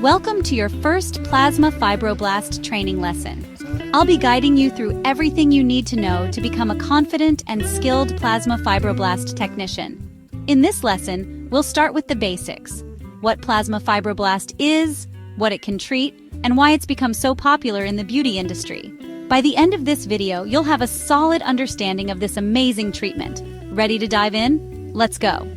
Welcome to your first Plasma Fibroblast training lesson. I'll be guiding you through everything you need to know to become a confident and skilled Plasma Fibroblast technician. In this lesson, we'll start with the basics: what Plasma Fibroblast is, what it can treat, and why it's become so popular in the beauty industry. By the end of this video, you'll have a solid understanding of this amazing treatment. Ready to dive in? Let's go.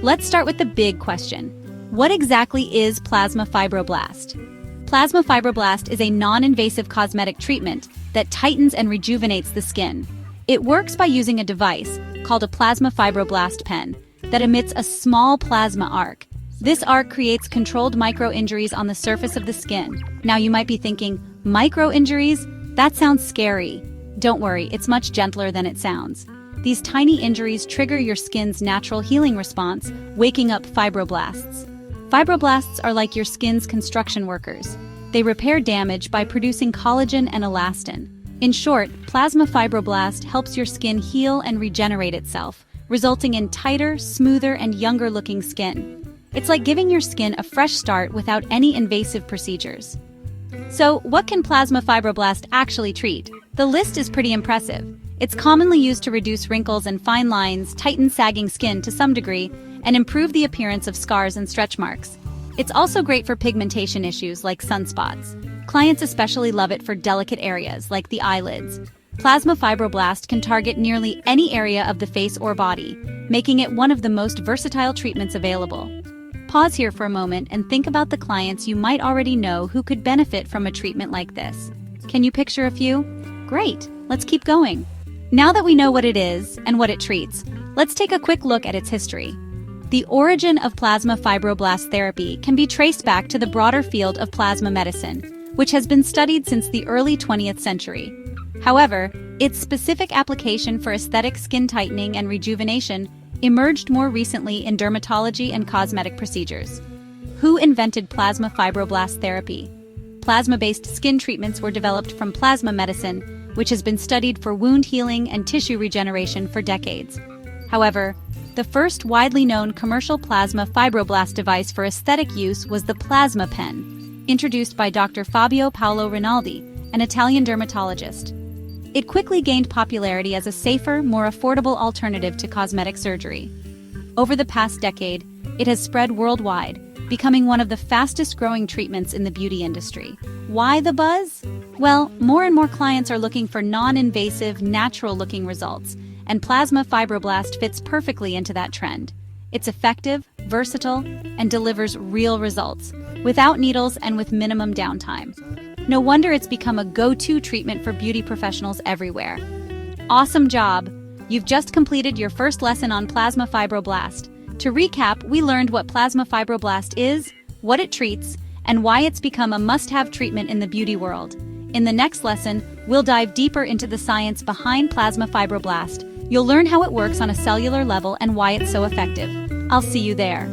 Let's start with the big question. What exactly is Plasma Fibroblast? Plasma Fibroblast is a non-invasive cosmetic treatment that tightens and rejuvenates the skin. It works by using a device called a Plasma Fibroblast pen that emits a small plasma arc. This arc creates controlled micro-injuries on the surface of the skin. Now you might be thinking, micro-injuries? That sounds scary. Don't worry, it's much gentler than it sounds. These tiny injuries trigger your skin's natural healing response, waking up fibroblasts. Fibroblasts are like your skin's construction workers. They repair damage by producing collagen and elastin. In short, Plasma Fibroblast helps your skin heal and regenerate itself, resulting in tighter, smoother, and younger-looking skin. It's like giving your skin a fresh start without any invasive procedures. So, what can Plasma Fibroblast actually treat? The list is pretty impressive. It's commonly used to reduce wrinkles and fine lines, tighten sagging skin to some degree, and improve the appearance of scars and stretch marks. It's also great for pigmentation issues like sunspots. Clients especially love it for delicate areas like the eyelids. Plasma Fibroblast can target nearly any area of the face or body, making it one of the most versatile treatments available. Pause here for a moment and think about the clients you might already know who could benefit from a treatment like this. Can you picture a few? Great, let's keep going. Now that we know what it is and what it treats, let's take a quick look at its history. The origin of plasma fibroblast therapy can be traced back to the broader field of plasma medicine, which has been studied since the early 20th century. However, its specific application for aesthetic skin tightening and rejuvenation emerged more recently in dermatology and cosmetic procedures. Who invented plasma fibroblast therapy? Plasma-based skin treatments were developed from plasma medicine, which has been studied for wound healing and tissue regeneration for decades. However, the first widely known commercial plasma fibroblast device for aesthetic use was the plasma pen, introduced by Dr. Fabio Paolo Rinaldi, an Italian dermatologist. It quickly gained popularity as a safer, more affordable alternative to cosmetic surgery. Over the past decade, it has spread worldwide, becoming one of the fastest-growing treatments in the beauty industry. Why the buzz? Well, more and more clients are looking for non-invasive, natural-looking results, and Plasma Fibroblast fits perfectly into that trend. It's effective, versatile, and delivers real results, without needles and with minimum downtime. No wonder it's become a go-to treatment for beauty professionals everywhere. Awesome job! You've just completed your first lesson on Plasma Fibroblast. To recap, we learned what Plasma Fibroblast is, what it treats, and why it's become a must-have treatment in the beauty world. In the next lesson, we'll dive deeper into the science behind Plasma Fibroblast. You'll learn how it works on a cellular level and why it's so effective. I'll see you there.